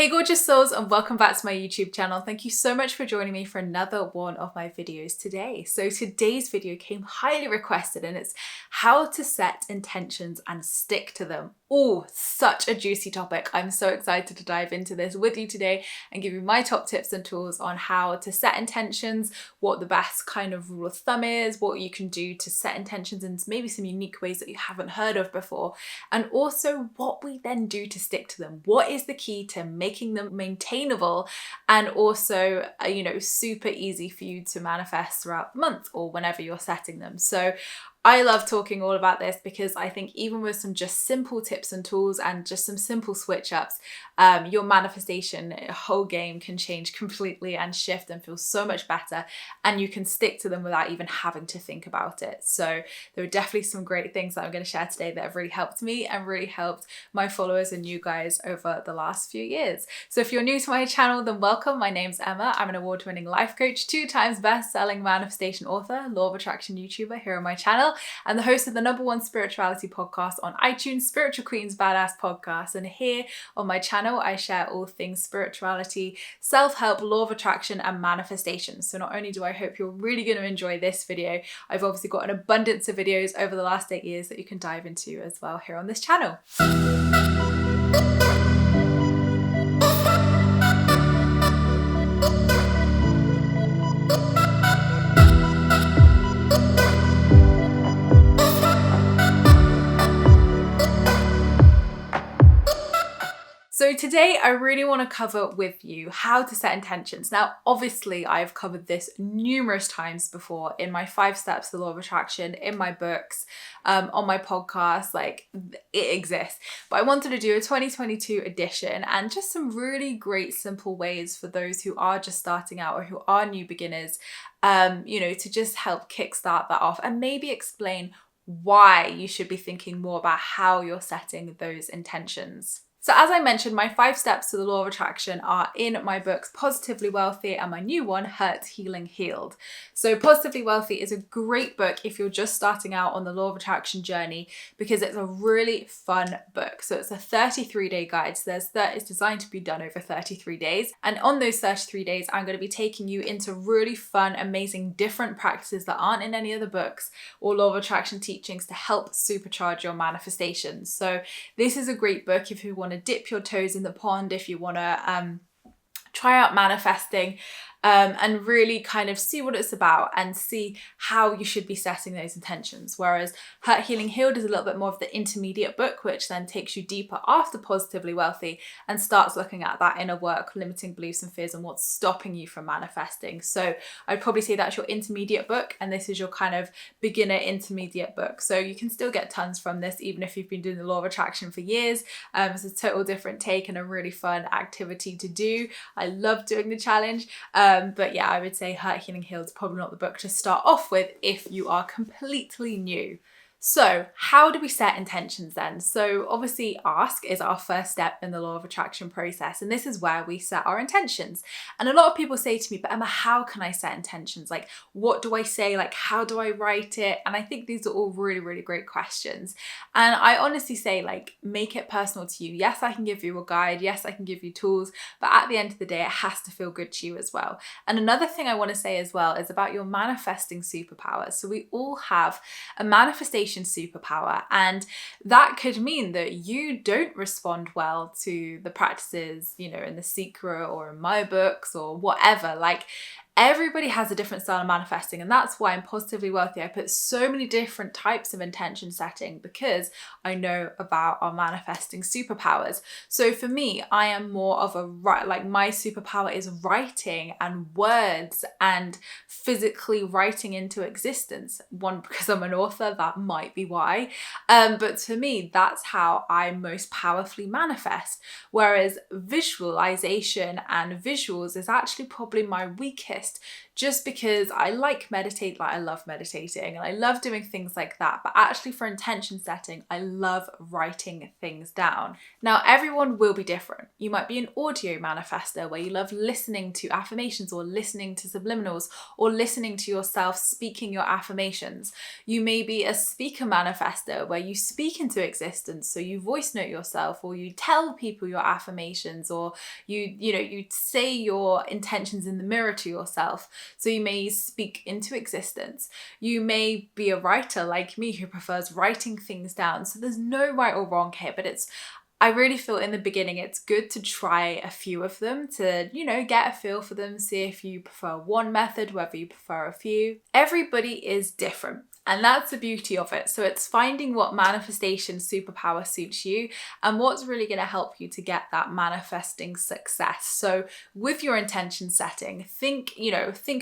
Hey gorgeous souls, and welcome back to my YouTube channel. Thank you so much for joining me for another one of my videos today. So today's video came highly requested and it's how to set intentions and stick to them. Oh, such a juicy topic. I'm so excited to dive into this with you today and give you my top tips and tools on how to set intentions, what the best kind of rule of thumb is, what you can do to set intentions in maybe some unique ways that you haven't heard of before, and also what we then do to stick to them. What is the key to making them maintainable and also, super easy for you to manifest throughout the month or whenever you're setting them. So I love talking all about this because I think even with some just simple tips and tools and just some simple switch ups, your manifestation whole game can change completely and shift and feel so much better, and you can stick to them without even having to think about it. So there are definitely some great things that I'm going to share today that have really helped me and really helped my followers and you guys over the last few years. So if you're new to my channel, then welcome. My name's Emma. I'm an award-winning life coach, 2 times best-selling manifestation author, law of attraction YouTuber here on my channel, and the host of the #1 spirituality podcast on iTunes, Spiritual Queens Badass Podcast. And here on my channel, I share all things spirituality, self-help, law of attraction, and manifestation. So not only do I hope you're really going to enjoy this video, I've obviously got an abundance of videos over the last 8 years that you can dive into as well here on this channel. So today I really want to cover with you how to set intentions. Now, obviously I've covered this numerous times before in my 5 steps to the law of attraction, in my books, on my podcast, like it exists. But I wanted to do a 2022 edition and just some really great simple ways for those who are just starting out or who are new beginners, to just help kickstart that off and maybe explain why you should be thinking more about how you're setting those intentions. So as I mentioned, my 5 steps to the law of attraction are in my books, Positively Wealthy, and my new one, Hurt, Healing, Healed. So Positively Wealthy is a great book if you're just starting out on the law of attraction journey because it's a really fun book. So it's a 33-day guide. So it's designed to be done over 33 days. And on those 33 days, I'm going to be taking you into really fun, amazing, different practices that aren't in any other books or law of attraction teachings to help supercharge your manifestations. So this is a great book if you want to dip your toes in the pond, if you want to try out manifesting and really kind of see what it's about and see how you should be setting those intentions. Whereas Hurt, Healing, Healed is a little bit more of the intermediate book, which then takes you deeper after Positively Wealthy and starts looking at that inner work, limiting beliefs and fears and what's stopping you from manifesting. So I'd probably say that's your intermediate book and this is your kind of beginner intermediate book. So you can still get tons from this even if you've been doing the law of attraction for years. It's a total different take and a really fun activity to do. I love doing the challenge. But yeah, I would say Hurt, Healing, Healed is probably not the book to start off with if you are completely new. So how do we set intentions then? So obviously ask is our first step in the law of attraction process. And this is where we set our intentions. And a lot of people say to me, but Emma, how can I set intentions? Like, what do I say? Like, how do I write it? And I think these are all really, really great questions. And I honestly say, like, make it personal to you. Yes, I can give you a guide. Yes, I can give you tools. But at the end of the day, it has to feel good to you as well. And another thing I want to say as well is about your manifesting superpower. So we all have a manifestation superpower, and that could mean that you don't respond well to the practices, in The Secret or in my books or whatever. Like, everybody has a different style of manifesting, and that's why in Positively Wealthy I put so many different types of intention setting because I know about our manifesting superpowers. So for me, I am more of my superpower is writing and words and physically writing into existence. One, because I'm an author, that might be why. But for me, that's how I most powerfully manifest. Whereas visualization and visuals is actually probably my weakest exist just because I like meditate, like I love meditating and I love doing things like that. But actually for intention setting, I love writing things down. Now, everyone will be different. You might be an audio manifester where you love listening to affirmations or listening to subliminals or listening to yourself speaking your affirmations. You may be a speaker manifester where you speak into existence, so you voice note yourself or you tell people your affirmations, or you say your intentions in the mirror to yourself. So you may speak into existence. You may be a writer like me who prefers writing things down. So there's no right or wrong here, but I really feel in the beginning it's good to try a few of them to, get a feel for them, see if you prefer one method, whether you prefer a few. Everybody is different. And that's the beauty of it. So it's finding what manifestation superpower suits you and what's really going to help you to get that manifesting success. So with your intention setting, think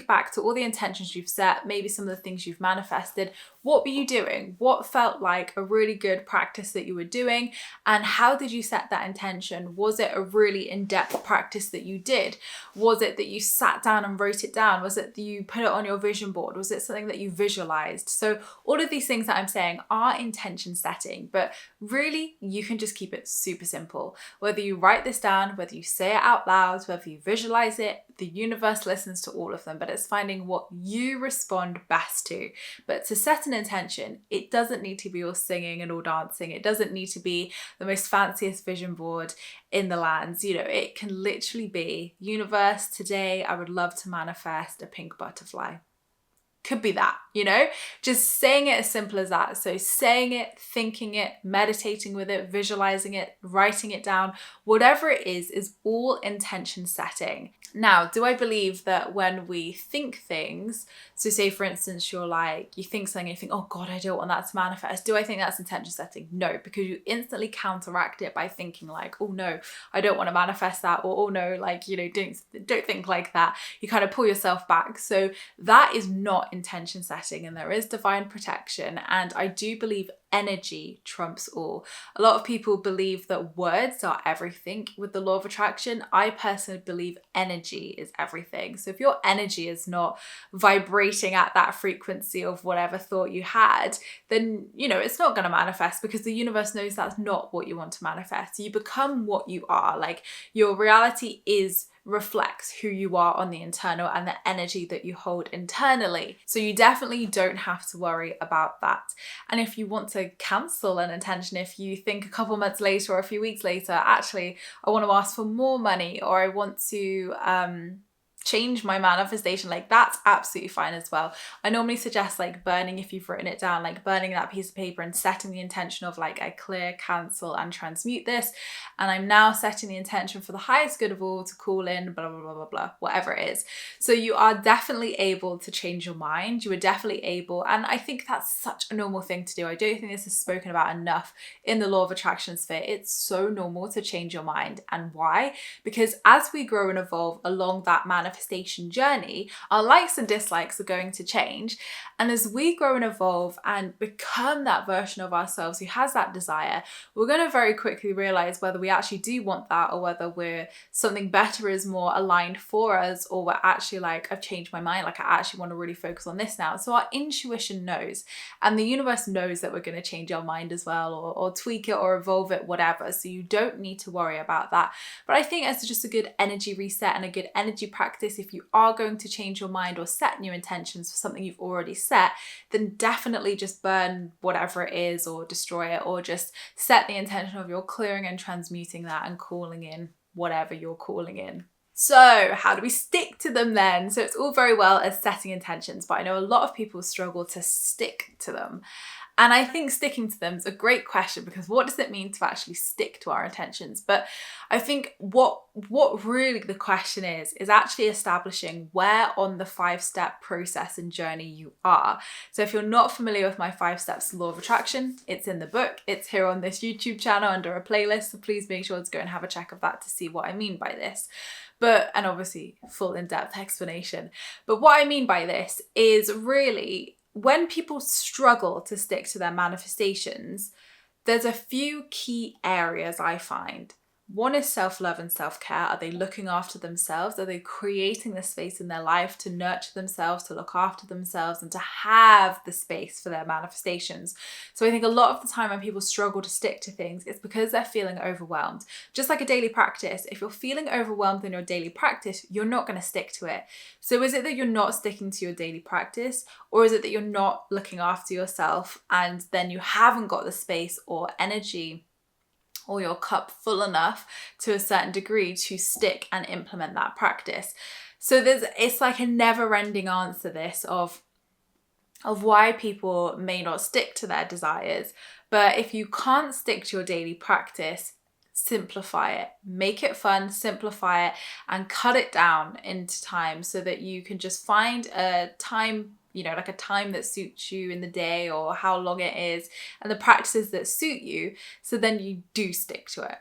back to all the intentions you've set, maybe some of the things you've manifested. What were you doing? What felt like a really good practice that you were doing? And how did you set that intention? Was it a really in-depth practice that you did? Was it that you sat down and wrote it down? Was it that you put it on your vision board? Was it something that you visualized? So all of these things that I'm saying are intention setting, but really you can just keep it super simple. Whether you write this down, whether you say it out loud, whether you visualize it, the universe listens to all of them, but it's finding what you respond best to. But to set an intention, it doesn't need to be all singing and all dancing. It doesn't need to be the most fanciest vision board in the lands. It can literally be, universe, today I would love to manifest a pink butterfly. Could be that, just saying it as simple as that. So saying it, thinking it, meditating with it, visualizing it, writing it down, whatever it is all intention setting. Now, do I believe that when we think things, so say for instance, you think something and you think, oh God, I don't want that to manifest. Do I think that's intention setting? No, because you instantly counteract it by thinking like, oh no, I don't want to manifest that. Or, oh no, don't think like that. You kind of pull yourself back. So that is not intention setting, and there is divine protection. And I do believe energy trumps all. A lot of people believe that words are everything with the law of attraction. I personally believe energy is everything. So if your energy is not vibrating at that frequency of whatever thought you had, then it's not going to manifest, because the universe knows that's not what you want to manifest. You become what you are. Like, your reality reflects who you are on the internal and the energy that you hold internally. So you definitely don't have to worry about that. And if you want to cancel an intention, if you think a couple months later or a few weeks later, actually, I want to ask for more money, or I want to change my manifestation, that's absolutely fine as well. I normally suggest burning, if you've written it down, burning that piece of paper and setting the intention of I clear, cancel and transmute this, and I'm now setting the intention for the highest good of all to call in blah blah blah blah blah, whatever it is. So you are definitely able to change your mind. You are definitely able, and I think that's such a normal thing to do. I don't think this is spoken about enough in the law of attraction sphere. It's so normal to change your mind. And why? Because as we grow and evolve along that manifestation journey, our likes and dislikes are going to change. And as we grow and evolve and become that version of ourselves who has that desire, we're going to very quickly realize whether we actually do want that, or whether something better is more aligned for us, or we're actually I've changed my mind, I actually want to really focus on this now. So our intuition knows, and the universe knows that we're going to change our mind as well, or tweak it or evolve it, whatever. So you don't need to worry about that. But I think it's just a good energy reset and a good energy practice. If you are going to change your mind or set new intentions for something you've already set, then definitely just burn whatever it is, or destroy it, or just set the intention of you're clearing and transmuting that and calling in whatever you're calling in. So how do we stick to them then? So it's all very well as setting intentions, but I know a lot of people struggle to stick to them. And I think sticking to them is a great question, because what does it mean to actually stick to our intentions? But I think what really the question is actually establishing where on the 5-step process and journey you are. So if you're not familiar with my 5 steps to law of attraction, it's in the book. It's here on this YouTube channel under a playlist. So please make sure to go and have a check of that to see what I mean by this. And obviously full in-depth explanation. But what I mean by this is really, when people struggle to stick to their manifestations, there's a few key areas I find. One is self-love and self-care. Are they looking after themselves? Are they creating the space in their life to nurture themselves, to look after themselves, and to have the space for their manifestations? So I think a lot of the time when people struggle to stick to things, it's because they're feeling overwhelmed. Just like a daily practice, if you're feeling overwhelmed in your daily practice, you're not going to stick to it. So is it that you're not sticking to your daily practice, or is it that you're not looking after yourself and then you haven't got the space or energy or your cup full enough to a certain degree to stick and implement that practice? So it's like a never-ending answer, this of why people may not stick to their desires. But if you can't stick to your daily practice, simplify it, make it fun, simplify it, and cut it down into time so that you can just find a time, like a time that suits you in the day or how long it is, and the practices that suit you, so then you do stick to it.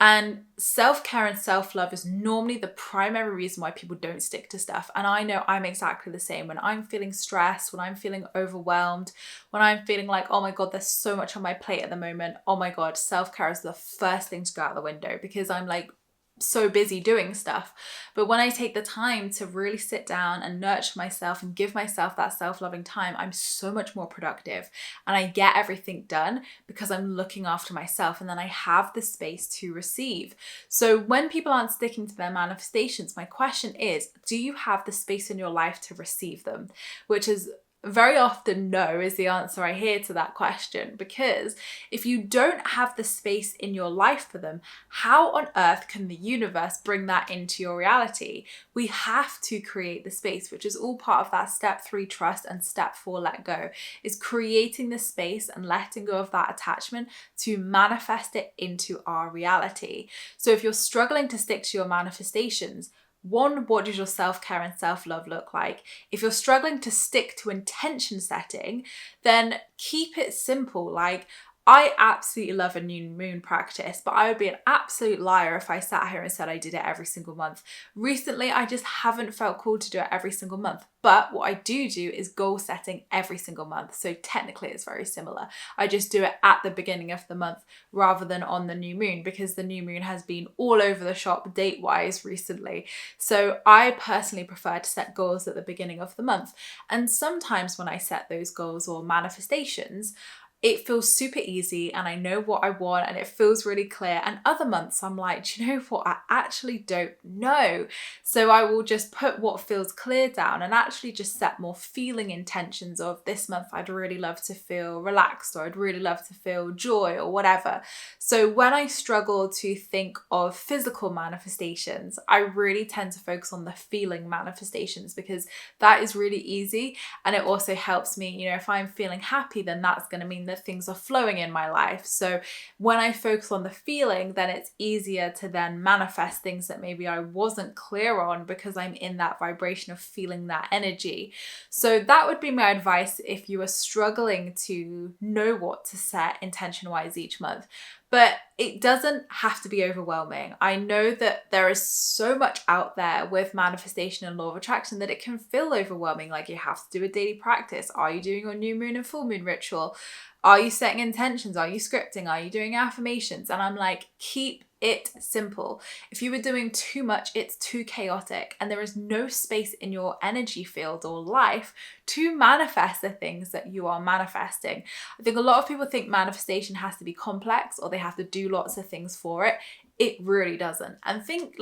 And self-care and self-love is normally the primary reason why people don't stick to stuff. And I know I'm exactly the same. When I'm feeling stressed, when I'm feeling overwhelmed, when I'm feeling like, oh my God, there's so much on my plate at the moment, oh my God, self-care is the first thing to go out the window, because I'm like so busy doing stuff. But when I take the time to really sit down and nurture myself and give myself that self-loving time, I'm so much more productive and I get everything done because I'm looking after myself, and then I have the space to receive. So when people aren't sticking to their manifestations, my question is, do you have the space in your life to receive them? Which is very often no is the answer I hear to that question, because if you don't have the space in your life for them, how on earth can the universe bring that into your reality? We have to create the space, which is all part of that step 3 trust and step 4 let go, is creating the space and letting go of that attachment to manifest it into our reality. So if you're struggling to stick to your manifestations, one, what does your self-care and self-love look like? If you're struggling to stick to intention setting, then keep it simple. Like, I absolutely love a new moon practice, but I would be an absolute liar if I sat here and said I did it every single month. Recently, I just haven't felt called to do it every single month. But what I do is goal setting every single month. So technically it's very similar. I just do it at the beginning of the month rather than on the new moon, because the new moon has been all over the shop date-wise recently. So I personally prefer to set goals at the beginning of the month. And sometimes when I set those goals or manifestations, it feels super easy and I know what I want and it feels really clear. And other months I'm like, do you know what? I actually don't know. So I will just put what feels clear down and actually just set more feeling intentions of, this month I'd really love to feel relaxed, or I'd really love to feel joy, or whatever. So when I struggle to think of physical manifestations, I really tend to focus on the feeling manifestations, because that is really easy. And it also helps me, if I'm feeling happy, then that's going to mean that things are flowing in my life. So when I focus on the feeling, then it's easier to then manifest things that maybe I wasn't clear on, because I'm in that vibration of feeling that energy. So that would be my advice if you are struggling to know what to set intention-wise each month. But it doesn't have to be overwhelming. I know that there is so much out there with manifestation and law of attraction that it can feel overwhelming. Like, you have to do a daily practice. Are you doing your new moon and full moon ritual? Are you setting intentions? Are you scripting? Are you doing affirmations? And I'm like, keep it simple. If you were doing too much, it's too chaotic, and there is no space in your energy field or life to manifest the things that you are manifesting. I think a lot of people think manifestation has to be complex, or they have to do lots of things for it. It really doesn't. And think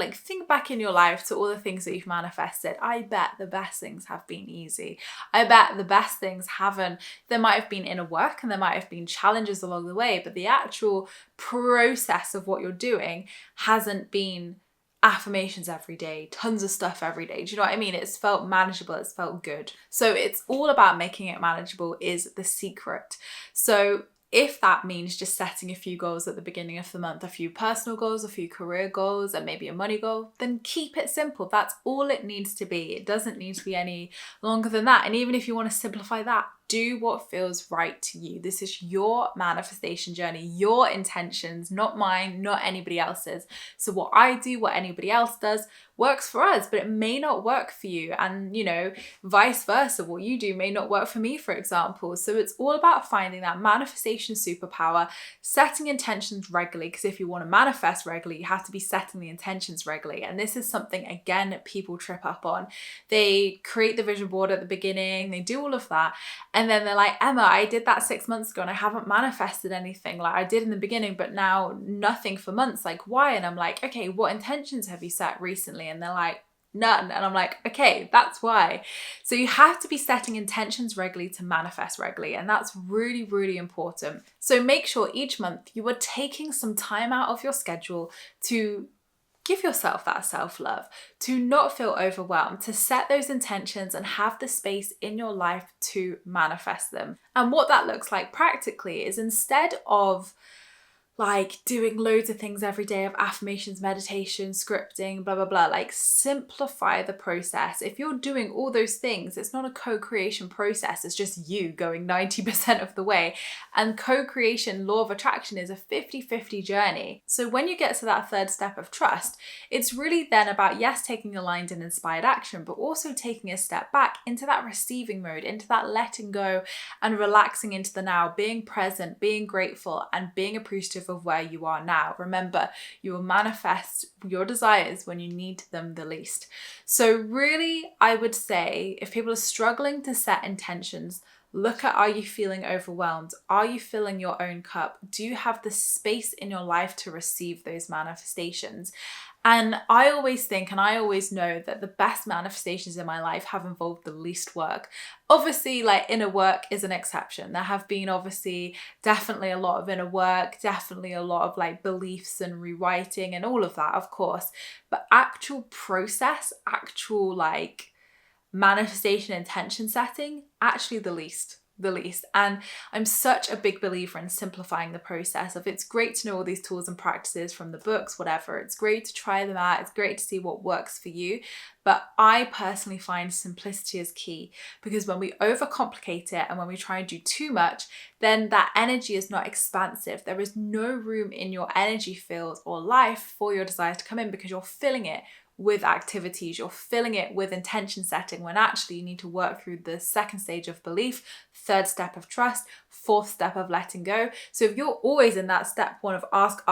back in your life to all the things that you've manifested. I bet the best things have been easy. I bet the best things haven't. There might have been inner work and there might have been challenges along the way, but the actual process of what you're doing hasn't been affirmations every day, tons of stuff every day. Do you know what I mean? It's felt manageable, it's felt good. So it's all about making it manageable is the secret. So if that means just setting a few goals at the beginning of the month, a few personal goals, a few career goals, and maybe a money goal, then keep it simple. That's all it needs to be. It doesn't need to be any longer than that. And even if you want to simplify that, do what feels right to you. This is your manifestation journey, your intentions, not mine, not anybody else's. So what I do, what anybody else does, works for us, but it may not work for you. And, you know, vice versa, what you do may not work for me, for example. So it's all about finding that manifestation superpower, setting intentions regularly, because if you want to manifest regularly, you have to be setting the intentions regularly. And this is something, again, people trip up on. They create the vision board at the beginning, they do all of that, and then they're like, Emma, I did that 6 months ago and I haven't manifested anything. Like, I did in the beginning, but now nothing for months. Like, why? And I'm like, okay, what intentions have you set recently? And they're like, none. And I'm like, okay, that's why. So you have to be setting intentions regularly to manifest regularly. And that's really, really important. So make sure each month you are taking some time out of your schedule to give yourself that self-love, to not feel overwhelmed, to set those intentions and have the space in your life to manifest them. And what that looks like practically is, instead of like doing loads of things every day of affirmations, meditation, scripting, blah, blah, blah, like simplify the process. If you're doing all those things, it's not a co-creation process. It's just you going 90% of the way. And co-creation, law of attraction, is a 50-50 journey. So when you get to that third step of trust, it's really then about, yes, taking aligned and inspired action, but also taking a step back into that receiving mode, into that letting go and relaxing into the now, being present, being grateful, and being appreciative of where you are now. Remember, you will manifest your desires when you need them the least. So really, I would say, if people are struggling to set intentions, look at, are you feeling overwhelmed? Are you filling your own cup? Do you have the space in your life to receive those manifestations? And I always think, and I always know, that the best manifestations in my life have involved the least work. Obviously, like, inner work is an exception. There have been obviously definitely a lot of inner work, definitely a lot of like beliefs and rewriting and all of that, of course. But actual process, actual like manifestation intention setting, actually the least. And I'm such a big believer in simplifying the process. Of, it's great to know all these tools and practices from the books, whatever. It's great to try them out. It's great to see what works for you. But I personally find simplicity is key, because when we overcomplicate it and when we try and do too much, then that energy is not expansive. There is no room in your energy field or life for your desires to come in, because you're filling it with activities, you're filling it with intention setting, when actually you need to work through the second stage of belief, third step of trust, fourth step of letting go. So if you're always in that step one of ask,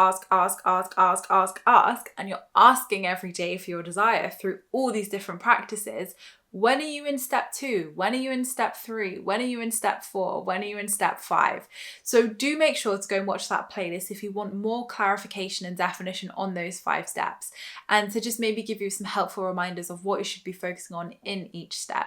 and you're asking every day for your desire through all these different practices, when are you in step 2? When are you in step 3? When are you in step 4? When are you in step 5? So do make sure to go and watch that playlist if you want more clarification and definition on those 5 steps, and to just maybe give you some helpful reminders of what you should be focusing on in each step.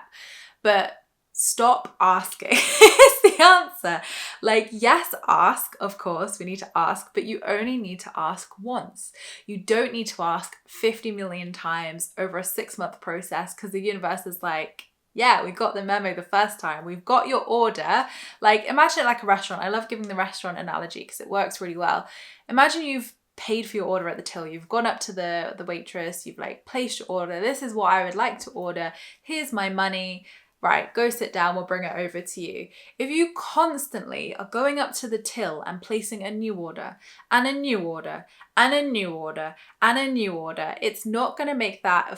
But stop asking is the answer. Like, yes, ask, of course, we need to ask, but you only need to ask once. You don't need to ask 50 million times over a 6-month process, because the universe is like, yeah, we got the memo the first time. We've got your order. Like, imagine it like a restaurant. I love giving the restaurant analogy because it works really well. Imagine you've paid for your order at the till. You've gone up to the waitress. You've like placed your order. This is what I would like to order. Here's my money. Right, go sit down, we'll bring it over to you. If you constantly are going up to the till and placing a new order and a new order and a new order and a new order, it's not going to make that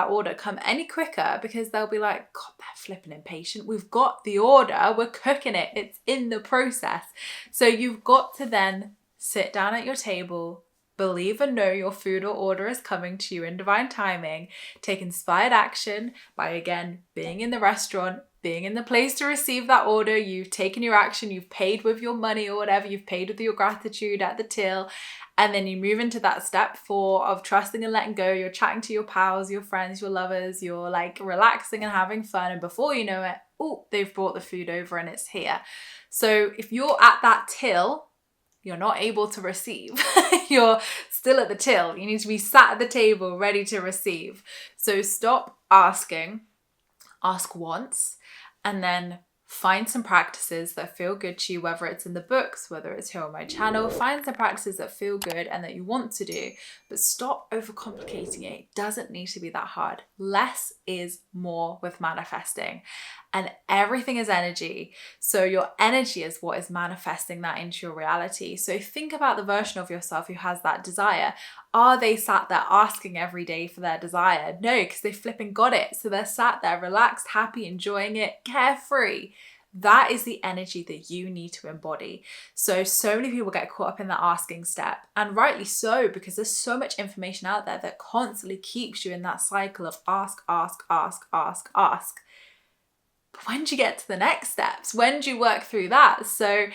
order come any quicker, because they'll be like, God, they're flipping impatient. We've got the order, we're cooking it, it's in the process. So you've got to then sit down at your table, believe and know your food or order is coming to you in divine timing. Take inspired action by, again, being in the restaurant, being in the place to receive that order. You've taken your action, you've paid with your money or whatever, you've paid with your gratitude at the till. And then you move into that step 4 of trusting and letting go. You're chatting to your pals, your friends, your lovers, you're like relaxing and having fun. And before you know it, they've brought the food over and it's here. So if you're at that till, you're not able to receive. You're still at the till. You need to be sat at the table ready to receive. So stop asking, ask once, and then find some practices that feel good to you, whether it's in the books, whether it's here on my channel. Find some practices that feel good and that you want to do, but stop overcomplicating it. It doesn't need to be that hard. Less is more with manifesting. and everything is energy. So your energy is what is manifesting that into your reality. So think about the version of yourself who has that desire. Are they sat there asking every day for their desire? No, because they flipping got it. So they're sat there relaxed, happy, enjoying it, carefree. That is the energy that you need to embody. So many people get caught up in the asking step, and rightly so, because there's so much information out there that constantly keeps you in that cycle of ask, ask, ask, ask, ask. But when do you get to the next steps? When do you work through that? So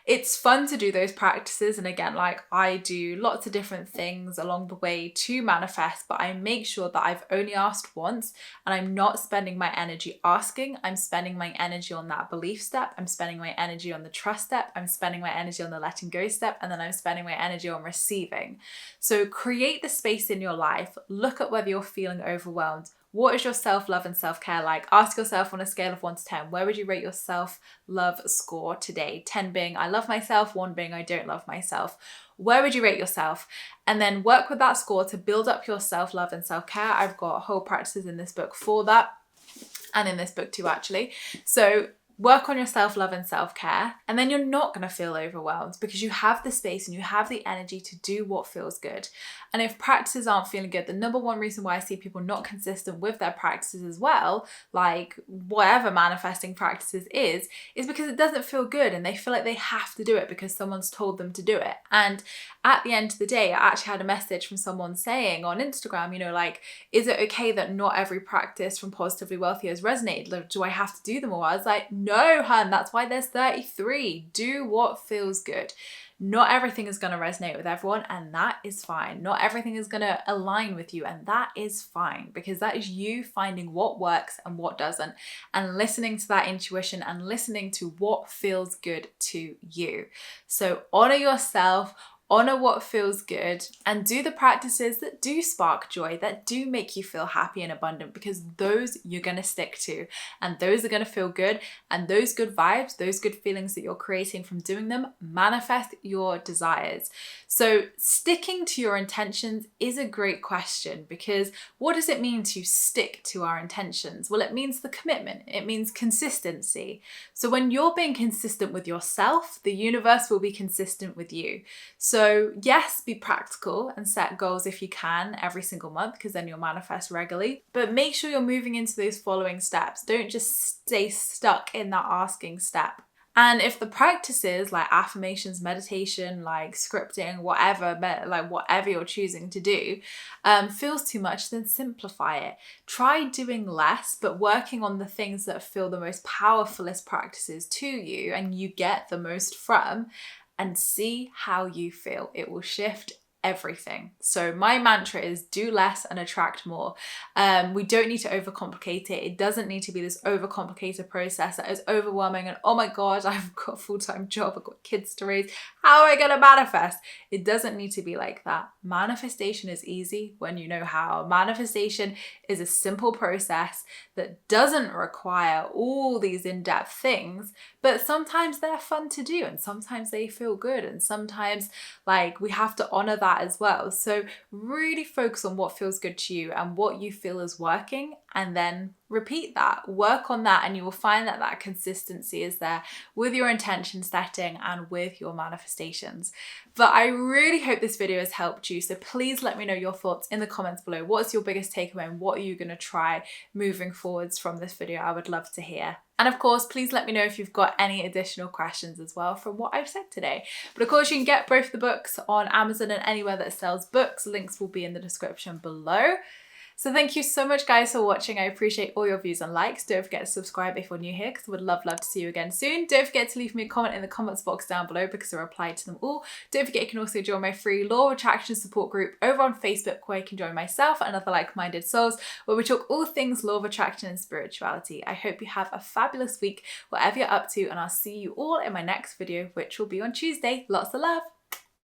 it's fun to do those practices. And again, like I do lots of different things along the way to manifest, but I make sure that I've only asked once and I'm not spending my energy asking. I'm spending my energy on that belief step. I'm spending my energy on the trust step. I'm spending my energy on the letting go step. And then I'm spending my energy on receiving. So create the space in your life. Look at whether you're feeling overwhelmed. What is your self-love and self-care like? Ask yourself on a scale of 1 to 10, where would you rate your self-love score today? 10 being I love myself, 1 being I don't love myself. Where would you rate yourself? And then work with that score to build up your self-love and self-care. I've got whole practices in this book for that, and in this book too, actually. So work on your self-love and self-care, and then you're not going to feel overwhelmed because you have the space and you have the energy to do what feels good. And if practices aren't feeling good, the number one reason why I see people not consistent with their practices as well, like whatever manifesting practices is because it doesn't feel good and they feel like they have to do it because someone's told them to do it. And at the end of the day, I actually had a message from someone saying on Instagram, you know, like, is it okay that not every practice from Positively Wealthy has resonated? Like, do I have to do them all? I was like, no, hun, that's why there's 33. Do what feels good. Not everything is going to resonate with everyone, and that is fine. Not everything is going to align with you, and that is fine, because that is you finding what works and what doesn't, and listening to that intuition and listening to what feels good to you. So honor yourself, honor what feels good, and do the practices that do spark joy, that do make you feel happy and abundant, because those you're going to stick to, and those are going to feel good, and those good vibes, those good feelings that you're creating from doing them manifest your desires. So sticking to your intentions is a great question, because what does it mean to stick to our intentions? Well, it means the commitment. It means consistency. So when you're being consistent with yourself, the universe will be consistent with you. So yes, be practical and set goals if you can every single month, because then you'll manifest regularly. But make sure you're moving into those following steps. Don't just stay stuck in that asking step. And if the practices like affirmations, meditation, like scripting, whatever you're choosing to do, feels too much, then simplify it. Try doing less, but working on the things that feel the most powerfulest practices to you and you get the most from, and see how you feel. It will shift everything. So my mantra is do less and attract more. We don't need to overcomplicate it. It doesn't need to be this overcomplicated process that is overwhelming and oh my God, I've got a full-time job, I've got kids to raise. How am I going to manifest? It doesn't need to be like that. Manifestation is easy when you know how. Manifestation is a simple process that doesn't require all these in-depth things, but sometimes they're fun to do and sometimes they feel good, and sometimes like we have to honor that as well. So really focus on what feels good to you and what you feel is working, and then repeat that, work on that, and you will find that that consistency is there with your intention setting and with your manifestations. But I really hope this video has helped you. So please let me know your thoughts in the comments below. What's your biggest takeaway and what are you going to try moving forwards from this video? I would love to hear. And of course, please let me know if you've got any additional questions as well from what I've said today. But of course, you can get both the books on Amazon and anywhere that sells books. Links will be in the description below. So thank you so much guys for watching. I appreciate all your views and likes. Don't forget to subscribe if you're new here, because I would love to see you again soon. Don't forget to leave me a comment in the comments box down below because I reply to them all. Don't forget you can also join my free Law of Attraction support group over on Facebook, where you can join myself and other like-minded souls, where we talk all things Law of Attraction and spirituality. I hope you have a fabulous week, whatever you're up to, and I'll see you all in my next video, which will be on Tuesday. Lots of love.